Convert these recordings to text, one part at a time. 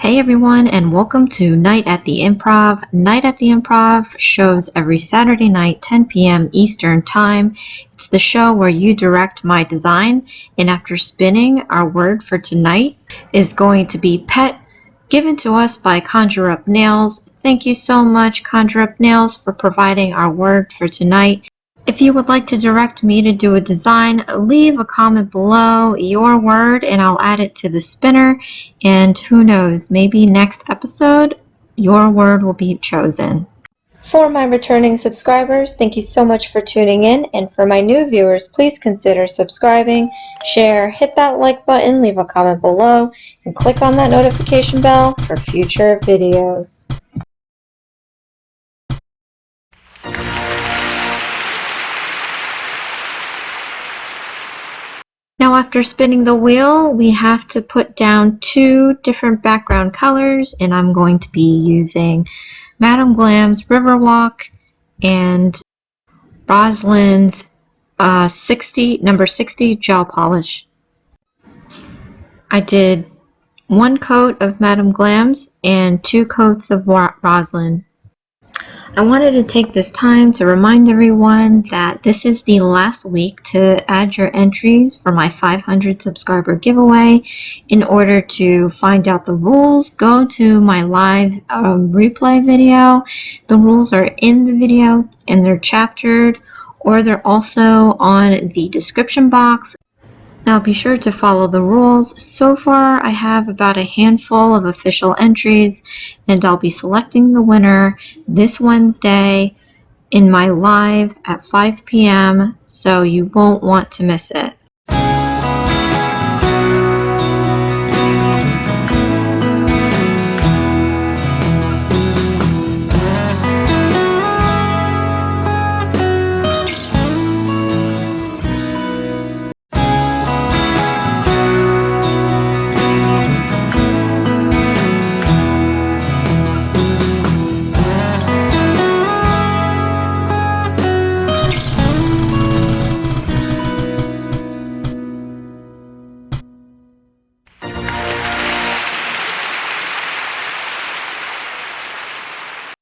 Hey everyone, and welcome to Night at the Improv. Night at the Improv shows every Saturday night, 10 p.m. Eastern Time. It's the show where you direct my design, and after spinning, our word for tonight is going to be pet, given to us by Conjure Up Nails. Thank you so much, Conjure Up Nails, for providing our word for tonight. If you would like to direct me to do a design, leave a comment below your word and I'll add it to the spinner. And who knows, maybe next episode, your word will be chosen. For my returning subscribers, thank you so much for tuning in. And for my new viewers, please consider subscribing, share, hit that like button, leave a comment below, and click on that notification bell for future videos. Now after spinning the wheel, we have to put down two different background colors, and I'm going to be using Madame Glam's Riverwalk and Rosalind's number 60 gel polish. I did one coat of Madame Glam's and 2 coats of Rosalind. I wanted to take this time to remind everyone that this is the last week to add your entries for my 500 subscriber giveaway. In order to find out the rules, go to my live replay video. The rules are in the video and they're chaptered, or they're also on the description box. Now be sure to follow the rules. So far I have about a handful of official entries, and I'll be selecting the winner this Wednesday in my live at 5 p.m. so you won't want to miss it.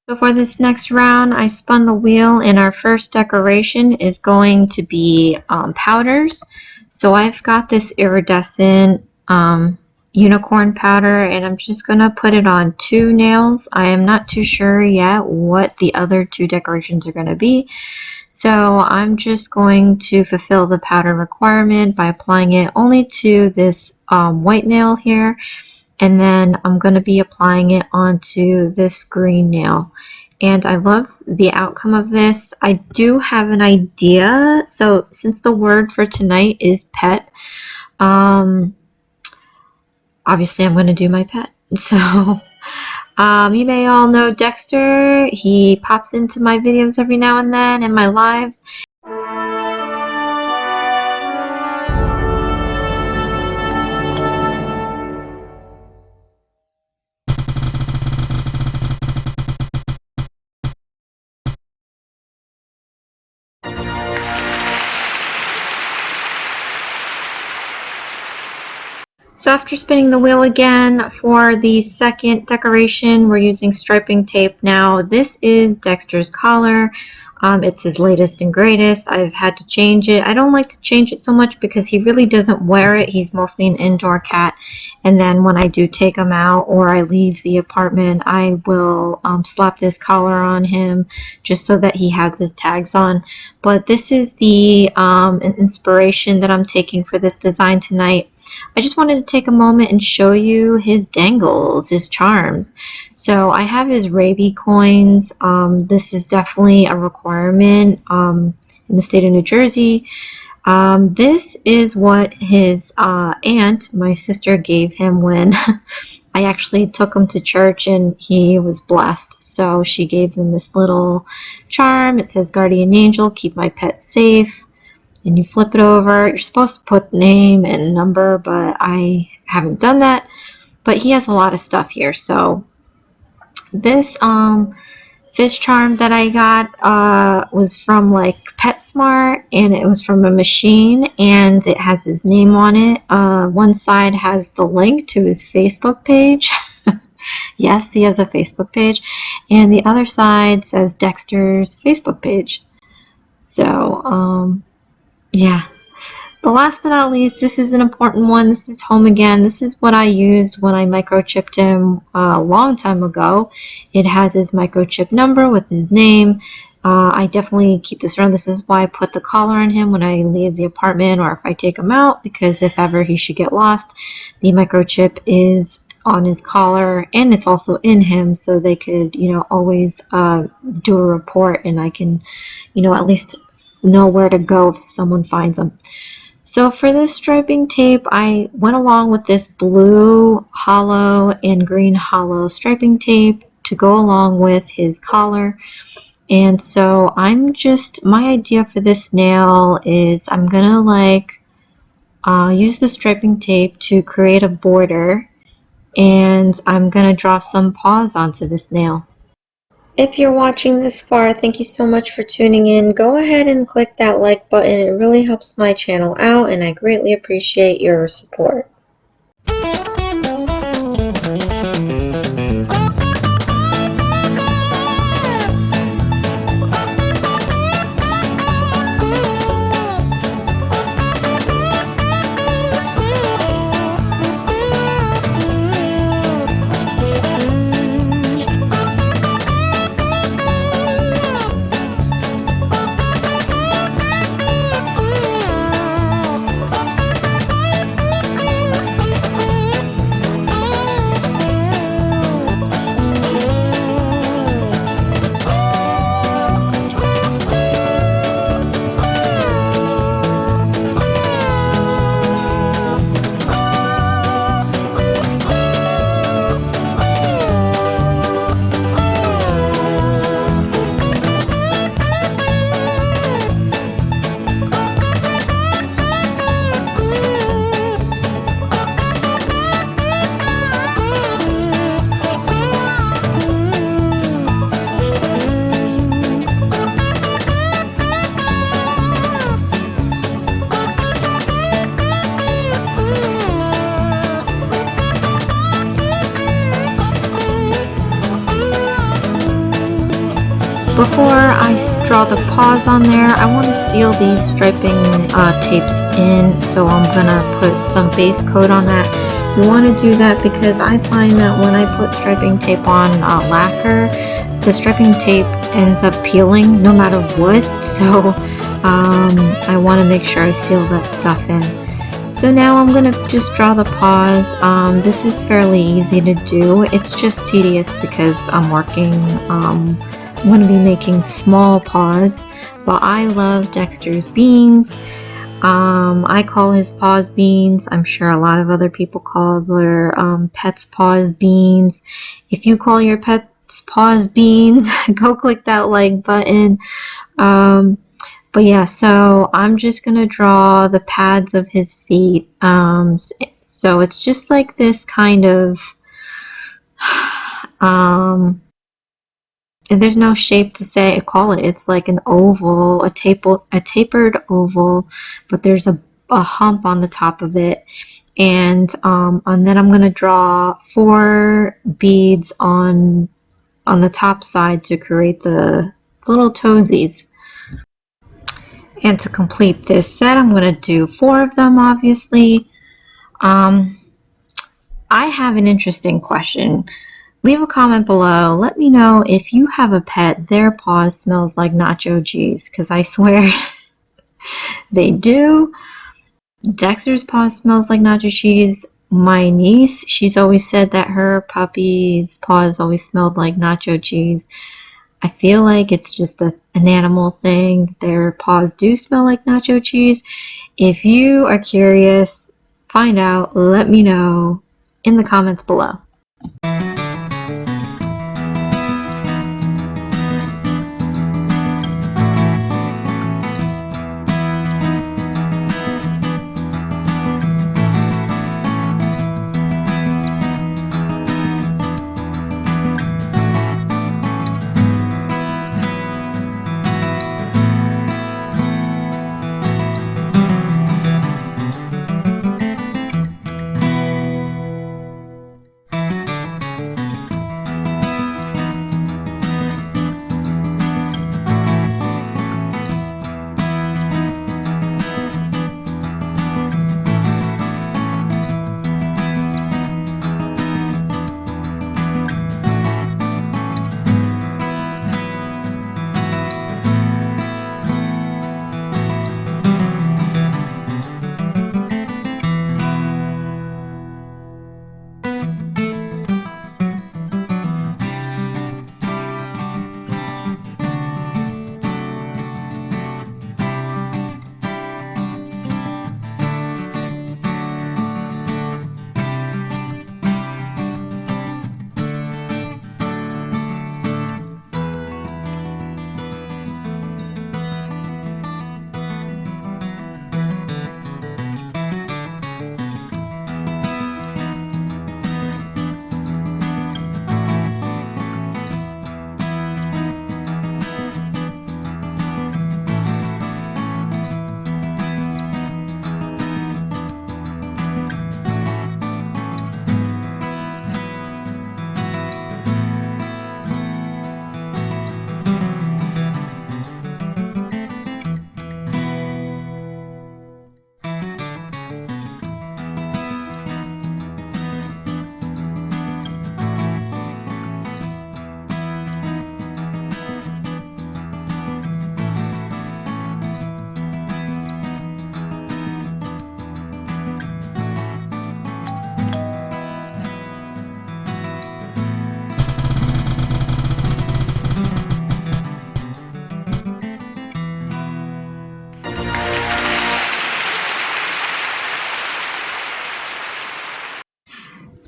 So for this next round, I spun the wheel, and our first decoration is going to be powders. So I've got this iridescent unicorn powder, and I'm just going to put it on 2 nails. I am not too sure yet what the other 2 decorations are going to be. So I'm just going to fulfill the powder requirement by applying it only to this white nail here. And then I'm going to be applying it onto this green nail. And I love the outcome of this. I do have an idea. So since the word for tonight is pet, obviously I'm going to do my pet. So you may all know Dexter. He pops into my videos every now and then in my lives. So after spinning the wheel again, for the second decoration, we're using striping tape. Now this is Dexter's collar. It's his latest and greatest. I've had to change it. I don't like to change it so much because he really doesn't wear it. He's mostly an indoor cat. And then when I do take him out or I leave the apartment, I will slap this collar on him just so that he has his tags on. But this is the inspiration that I'm taking for this design tonight. I just wanted to take a moment and show you his dangles, his charms. So I have his Raby coins. This is definitely a requirement in the state of New Jersey. This is what his aunt, my sister, gave him when I actually took him to church and he was blessed. So she gave him this little charm. It says, "Guardian Angel, keep my pet safe." And you flip it over. You're supposed to put name and number, but I haven't done that. But he has a lot of stuff here. So this fish charm that I got was from like PetSmart, and it was from a machine, and it has his name on it. One side has the link to his Facebook page. Yes, he has a Facebook page, and the other side says Dexter's Facebook page. So, yeah. But last but not least, this is an important one. This is home again. This is what I used when I microchipped him a long time ago. It has his microchip number with his name. I definitely keep this around. This is why I put the collar on him when I leave the apartment or if I take him out, because if ever he should get lost, the microchip is on his collar and it's also in him, so they could, always do a report, and I can, at least know where to go if someone finds him. So for this striping tape, I went along with this blue hollow and green hollow striping tape to go along with his collar. And so my idea for this nail is I'm gonna use the striping tape to create a border, and I'm gonna draw some paws onto this nail. If you're watching this far, thank you so much for tuning in. Go ahead and click that like button. It really helps my channel out, and I greatly appreciate your support. Before I draw the paws on there, I want to seal these striping tapes in, so I'm going to put some base coat on that. You want to do that because I find that when I put striping tape on lacquer, the striping tape ends up peeling no matter what, so I want to make sure I seal that stuff in. So now I'm going to just draw the paws. This is fairly easy to do. It's just tedious because I'm working I'm going to be making small paws, but I love Dexter's beans. I call his paws beans. I'm sure a lot of other people call their pets' paws beans. If you call your pet's paws beans, go click that like button. But yeah, so I'm just going to draw the pads of his feet. So it's just like this kind of... there's no shape to call it. It's like an oval, a tapered oval, but there's a hump on the top of it. And then I'm going to draw 4 beads on the top side to create the little toesies. And to complete this set, I'm going to do 4 of them, obviously. I have an interesting question. Leave a comment below. Let me know if you have a pet, their paws smells like nacho cheese, because I swear they do. Dexter's paws smells like nacho cheese. My niece, she's always said that her puppy's paws always smelled like nacho cheese. I feel like it's just an animal thing. Their paws do smell like nacho cheese. If you are curious, find out, let me know in the comments below.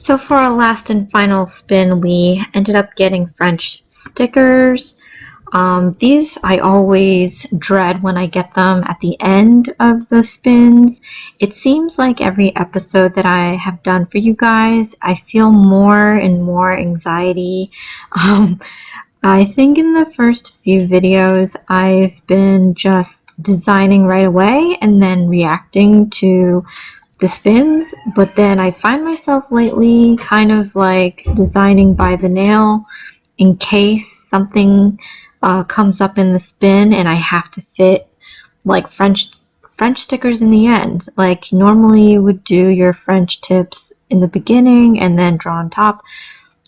So for our last and final spin, we ended up getting French stickers. These I always dread when I get them at the end of the spins. It seems like every episode that I have done for you guys, I feel more and more anxiety. Um, I think in the first few videos, I've been just designing right away and then reacting to the spins, but then I find myself lately kind of like designing by the nail in case something comes up in the spin and I have to fit like French stickers in the end. Like normally you would do your French tips in the beginning and then draw on top.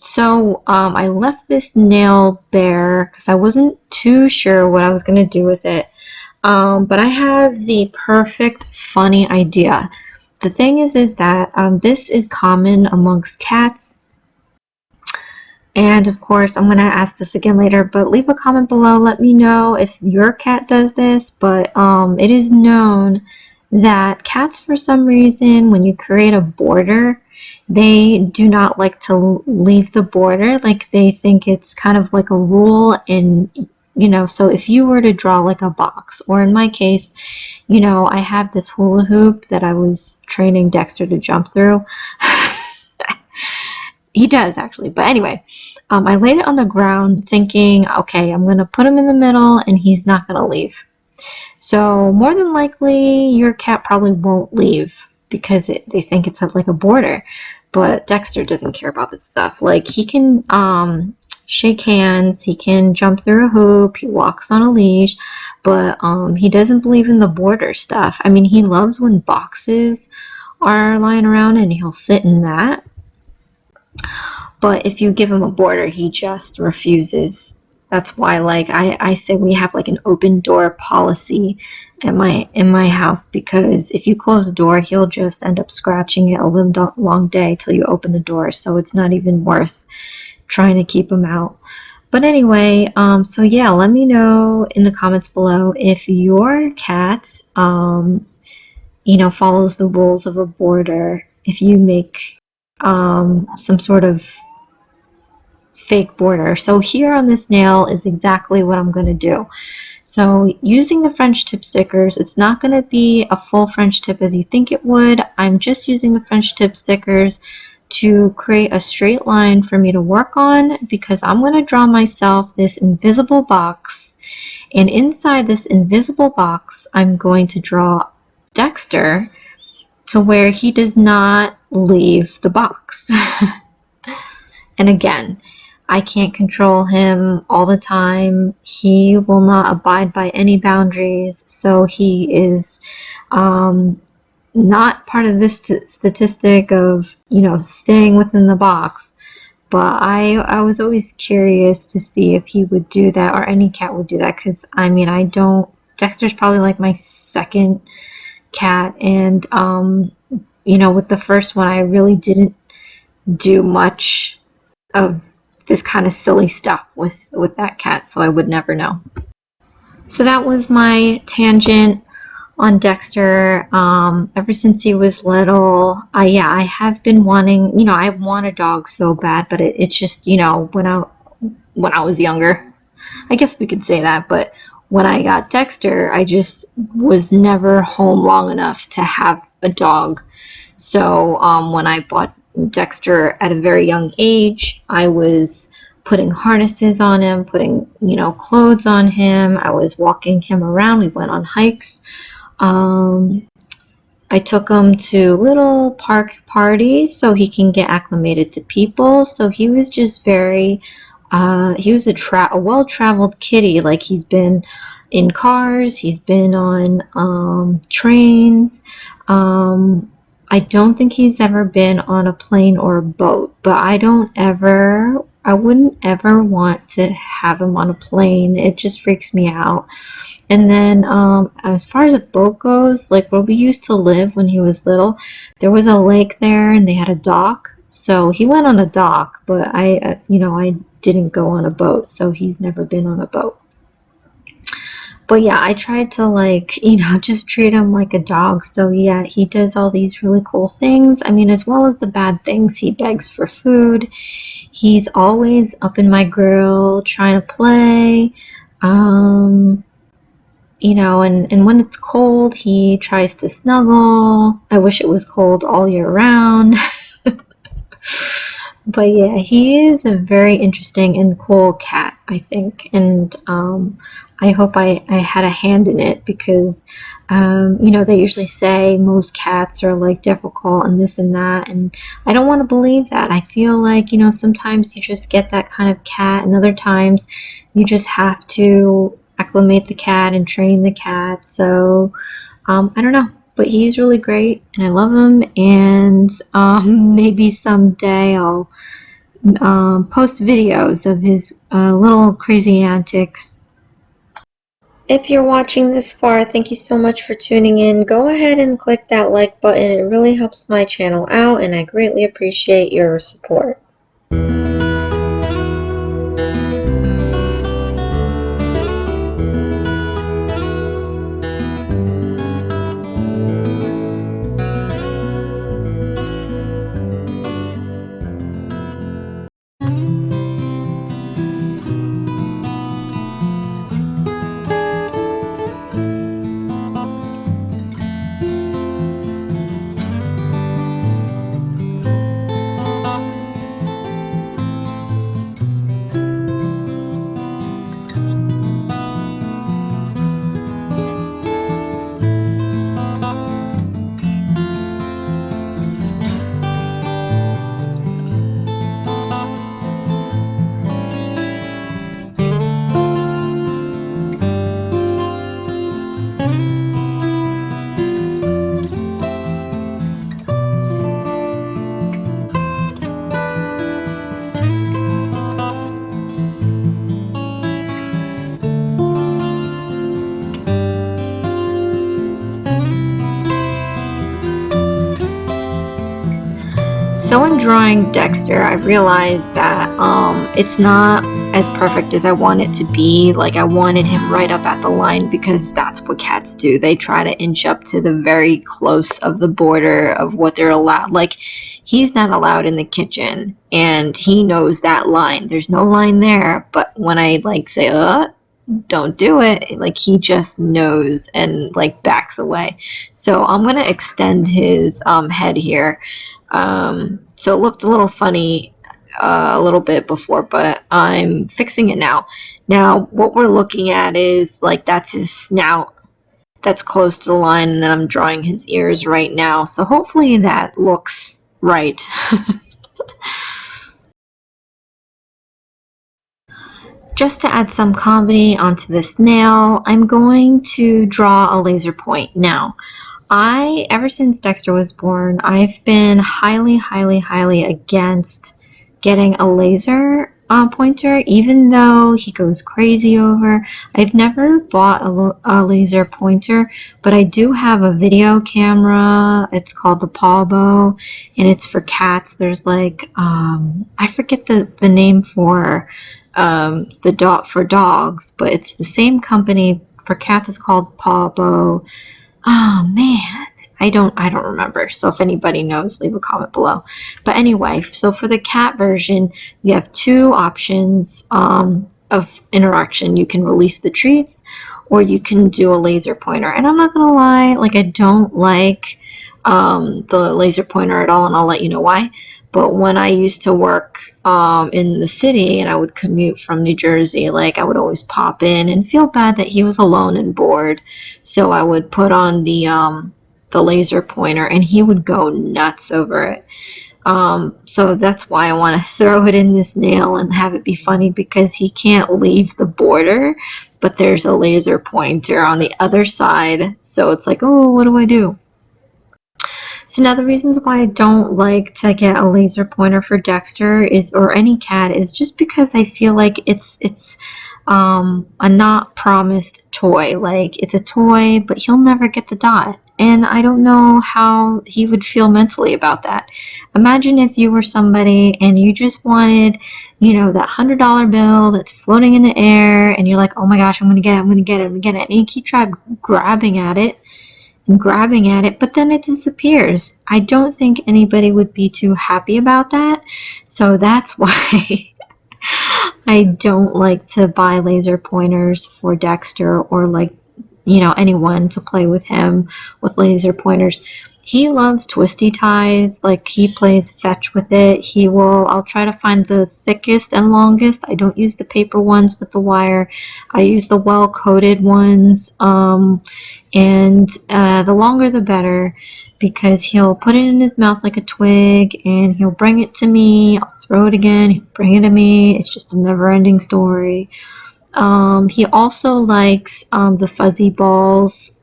So I left this nail bare because I wasn't too sure what I was going to do with it. But I have the perfect funny idea. The thing is that this is common amongst cats. And of course, I'm going to ask this again later, but leave a comment below. Let me know if your cat does this. But it is known that cats, for some reason, when you create a border, they do not like to leave the border. Like they think it's kind of like a rule in, so if you were to draw like a box, or in my case, I have this hula hoop that I was training Dexter to jump through. He does actually, but anyway, I laid it on the ground thinking, okay, I'm gonna put him in the middle and he's not gonna leave. So more than likely your cat probably won't leave because they think it's like a border, but Dexter doesn't care about this stuff. Like he can shake hands, he can jump through a hoop, he walks on a leash, but he doesn't believe in the border stuff. I mean, he loves when boxes are lying around and he'll sit in that. But if you give him a border, he just refuses. That's why, like, I say we have like an open door policy in my house, because if you close the door, he'll just end up scratching it a long day till you open the door. So it's not even worth trying to keep him out. But anyway, so yeah, let me know in the comments below if your cat, follows the rules of a border. If you make some sort of fake border. So here on this nail is exactly what I'm going to do. So using the French tip stickers, it's not going to be a full French tip as you think it would. I'm just using the French tip stickers to create a straight line for me to work on, because I'm going to draw myself this invisible box, and inside this invisible box I'm going to draw Dexter to where he does not leave the box. And again, I can't control him all the time. He will not abide by any boundaries, so he is not part of this statistic of, staying within the box. But I was always curious to see if he would do that, or any cat would do that, because I mean, Dexter's probably like my second cat, and with the first one I really didn't do much of this kind of silly stuff with that cat, so I would never know. So that was my tangent on Dexter. Ever since he was little, I have been wanting, I want a dog so bad, but it's just, when I was younger, I guess we could say that, but when I got Dexter, I just was never home long enough to have a dog. So when I bought Dexter at a very young age, I was putting harnesses on him, putting, clothes on him. I was walking him around. We went on hikes. I took him to little park parties so he can get acclimated to people. So he was just very, he was a well-traveled kitty. Like, he's been in cars, he's been on trains. I don't think he's ever been on a plane or a boat, but I wouldn't ever want to have him on a plane. It just freaks me out. And then as far as a boat goes, like where we used to live when he was little, there was a lake there and they had a dock. So he went on a dock, but I didn't go on a boat, so he's never been on a boat. But yeah, I tried to like, just treat him like a dog. So yeah, he does all these really cool things. I mean, as well as the bad things, he begs for food. He's always up in my grill trying to play. And when it's cold, he tries to snuggle. I wish it was cold all year round. But yeah, he is a very interesting and cool cat, I think. And I hope I had a hand in it because, they usually say most cats are like difficult and this and that. And I don't want to believe that. I feel like, sometimes you just get that kind of cat, and other times you just have to acclimate the cat and train the cat. So I don't know. But he's really great and I love him. And maybe someday I'll post videos of his little crazy antics. If you're watching this far, thank you so much for tuning in. Go ahead and click that like button. It really helps my channel out, and I greatly appreciate your support. So in drawing Dexter, I realized that it's not as perfect as I want it to be. Like, I wanted him right up at the line because that's what cats do. They try to inch up to the very close of the border of what they're allowed. Like, he's not allowed in the kitchen, and he knows that line. There's no line there, but when I say, don't do it, like, he just knows and like backs away. So I'm gonna extend his head here. So it looked a little funny a little bit before, but I'm fixing it now. Now, what we're looking at is like that's his snout. That's close to the line, and then I'm drawing his ears right now. So hopefully that looks right. Just to add some comedy onto this nail, I'm going to draw a laser point. Now, ever since Dexter was born, I've been highly, highly, highly against getting a laser pointer, even though he goes crazy over. I've never bought a laser pointer, but I do have a video camera. It's called the Paw Bow, and it's for cats. There's like, I forget the name for for dogs, but it's the same company. For cats, it's called Paw Bow. Oh man, I don't remember. So if anybody knows, leave a comment below. But anyway, so for the cat version, you have two options of interaction. You can release the treats, or you can do a laser pointer. And I'm not gonna lie, like, I don't like the laser pointer at all, and I'll let you know why. But when I used to work in the city and I would commute from New Jersey, like, I would always pop in and feel bad that he was alone and bored. So I would put on the laser pointer and he would go nuts over it. So that's why I want to throw it in this nail and have it be funny, because he can't leave the border, but there's a laser pointer on the other side. So it's like, oh, what do I do? So now the reasons why I don't like to get a laser pointer for Dexter or any cat is just because I feel like it's a not promised toy. Like, it's a toy, but he'll never get the dot. and I don't know how he would feel mentally about that. Imagine if you were somebody and you just wanted, you know, that $100 bill that's floating in the air, and you're like, oh my gosh, I'm gonna get it, I'm gonna get it, I'm gonna get it, and you keep trying grabbing at it and grabbing at it, but then it disappears. I don't think anybody would be too happy about that, so that's why I don't like to buy laser pointers for Dexter, or like, you know, anyone to play with him with laser pointers. He loves twisty ties. Like, he plays fetch with it. I'll try to find the thickest and longest. I don't use the paper ones with the wire. I use the well-coated ones. And the longer the better, because he'll put it in his mouth like a twig, and he'll bring it to me. I'll throw it again. He'll bring it to me. It's just a never-ending story. He also likes the fuzzy balls.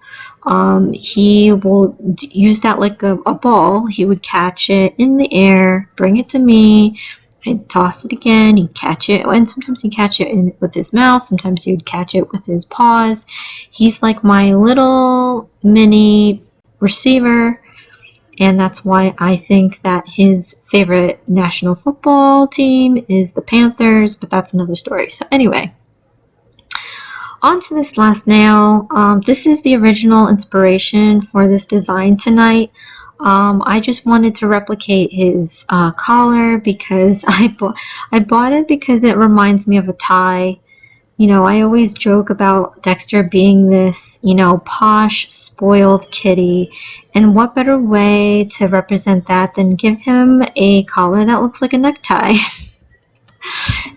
He will use that like a ball. He would catch it in the air, bring it to me. I'd toss it again. He'd catch it, and sometimes he'd catch it with his mouth. Sometimes he would catch it with his paws. He's like my little mini receiver, and that's why I think that his favorite national football team is the Panthers, but that's another story. So anyway, on to this last nail. This is the original inspiration for this design tonight. I just wanted to replicate his collar because I bought it because it reminds me of a tie. You know, I always joke about Dexter being this, you know, posh, spoiled kitty, and what better way to represent that than give him a collar that looks like a necktie.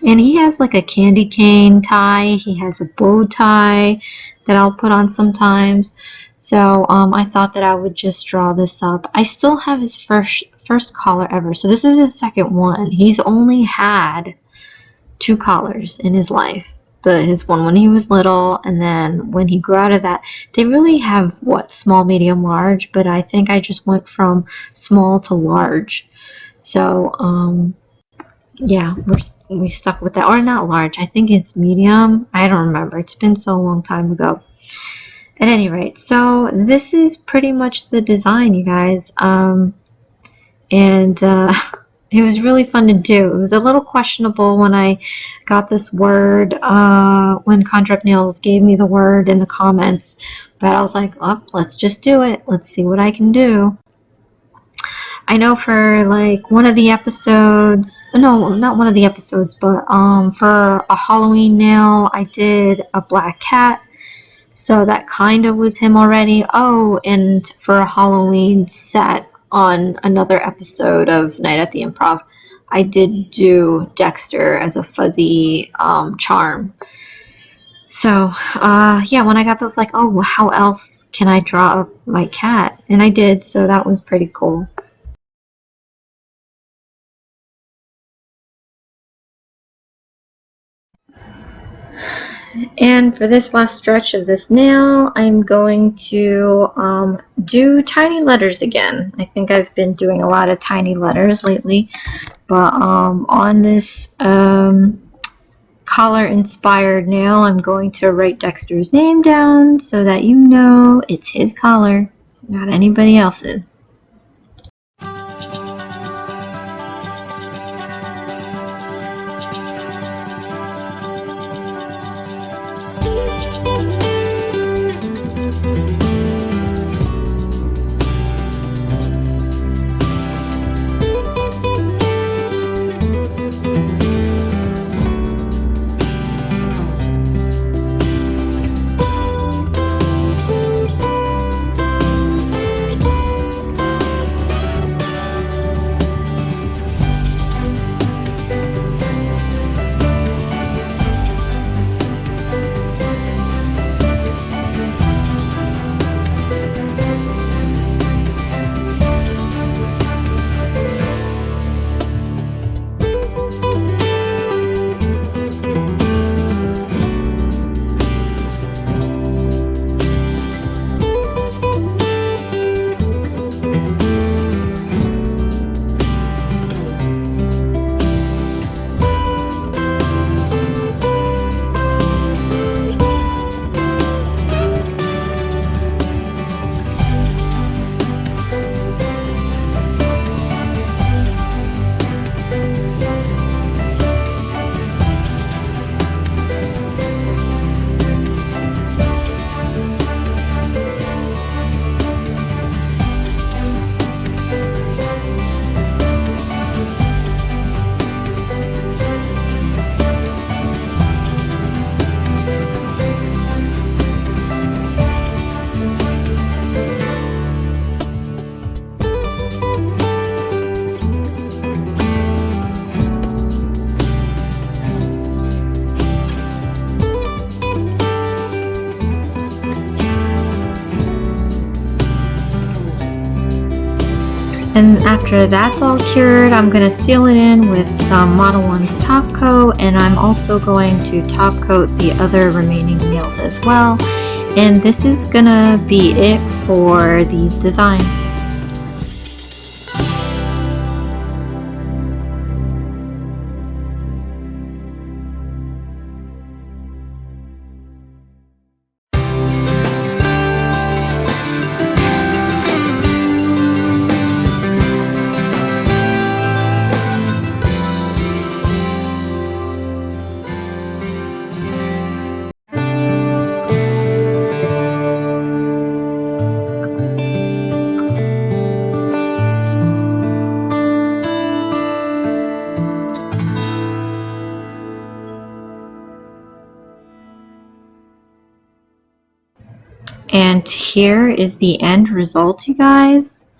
And he has like a candy cane tie. He has a bow tie that I'll put on sometimes. So I thought that I would just draw this up. I still have his first collar ever. So this is his second one. He's only had 2 collars in his life. His one when he was little, and then when he grew out of that. They really have, what, small, medium, large, but I think I just went from small to large. So, yeah, we stuck with that. Or not large, I think it's medium. I don't remember. It's been so long time ago. At any rate, so this is pretty much the design, you guys. It was really fun to do. It was a little questionable when I got this word, when Conjure Up Nails gave me the word in the comments. But I was like, oh, let's just do it. Let's see what I can do. I know for like one of the episodes, no, not one of the episodes, but for a Halloween nail, I did a black cat. So that kind of was him already. Oh, and for a Halloween set on another episode of Night at the Improv, I did do Dexter as a fuzzy charm. So, yeah, when I got this, like, oh, well, how else can I draw my cat? And I did, so that was pretty cool. And for this last stretch of this nail, I'm going to do tiny letters again. I think I've been doing a lot of tiny letters lately, but on this collar-inspired nail, I'm going to write Dexter's name down so that you know it's his collar, not anybody else's. And after that's all cured, I'm going to seal it in with some Modelones top coat, and I'm also going to top coat the other remaining nails as well. And this is going to be it for these designs. And here is the end result, you guys.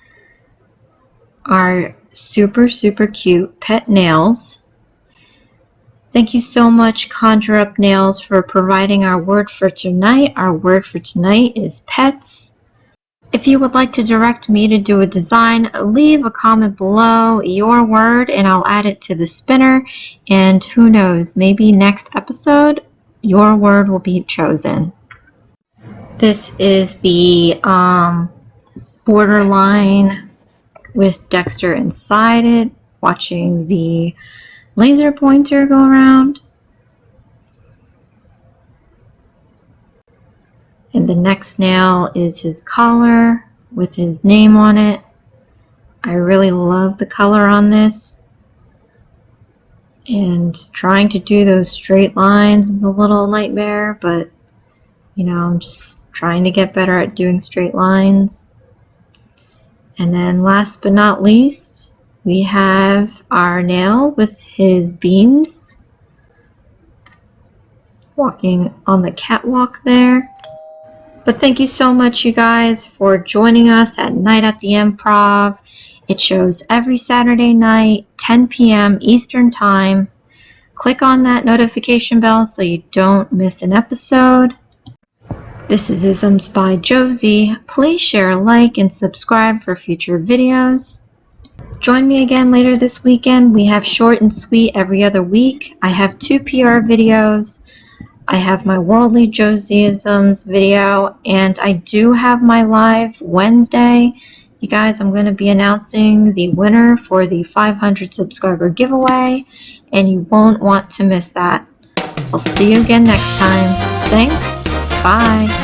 Our super cute pet nails. Thank you so much, Conjure Up Nails, for providing our word for tonight. Our word for tonight is pets. If you would like to direct me to do a design, leave a comment below your word and I'll add it to the spinner. And who knows, maybe next episode, your word will be chosen. This is the borderline with Dexter inside it, watching the laser pointer go around. And the next nail is his collar with his name on it. I really love the color on this. And trying to do those straight lines was a little nightmare, but you know, I'm just trying to get better at doing straight lines. And then last but not least, we have our nail with his beans walking on the catwalk there. But thank you so much, you guys, for joining us at Night at the Improv. It shows every Saturday night, 10 p.m. Eastern Time. Click on that notification bell so you don't miss an episode. This is Isms by Josie. Please share, like, and subscribe for future videos. Join me again later this weekend. We have short and sweet every other week. I have 2 PR videos. I have my Worldly Josieisms video, and I do have my live Wednesday. You guys, I'm going to be announcing the winner for the 500 subscriber giveaway, and you won't want to miss that. I'll see you again next time. Thanks. Bye.